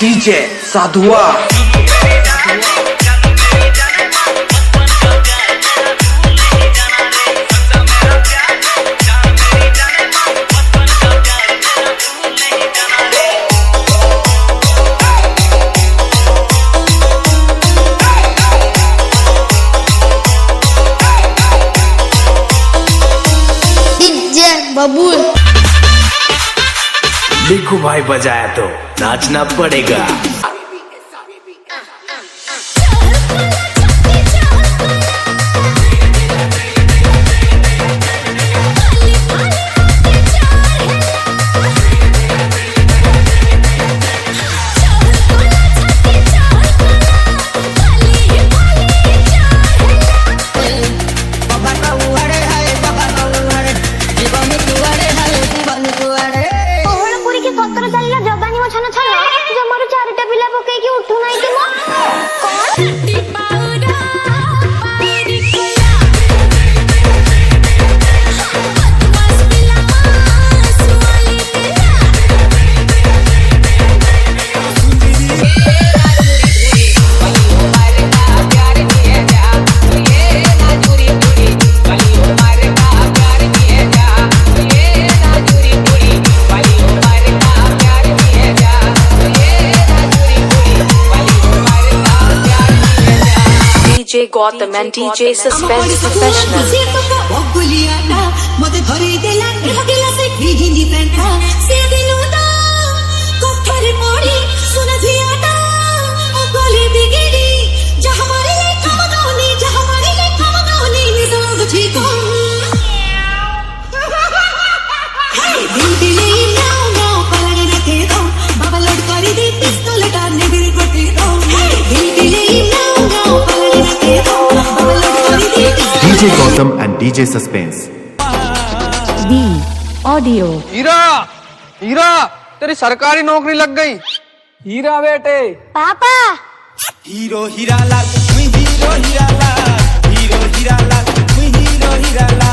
DJ साधुआ। बबूल लिखू भाई बजाया तो नाचना पड़ेगा। DJ Gotham and DJ Suspense Professional. DJ Gotham and DJ Suspense. B Audio. हीरा, हीरा, तेरी सरकारी नौकरी लग गई। हीरा बेटे। पापा hero Hira Lal, hero Hira Lal, hero Hira Lal, hero Hira Lal.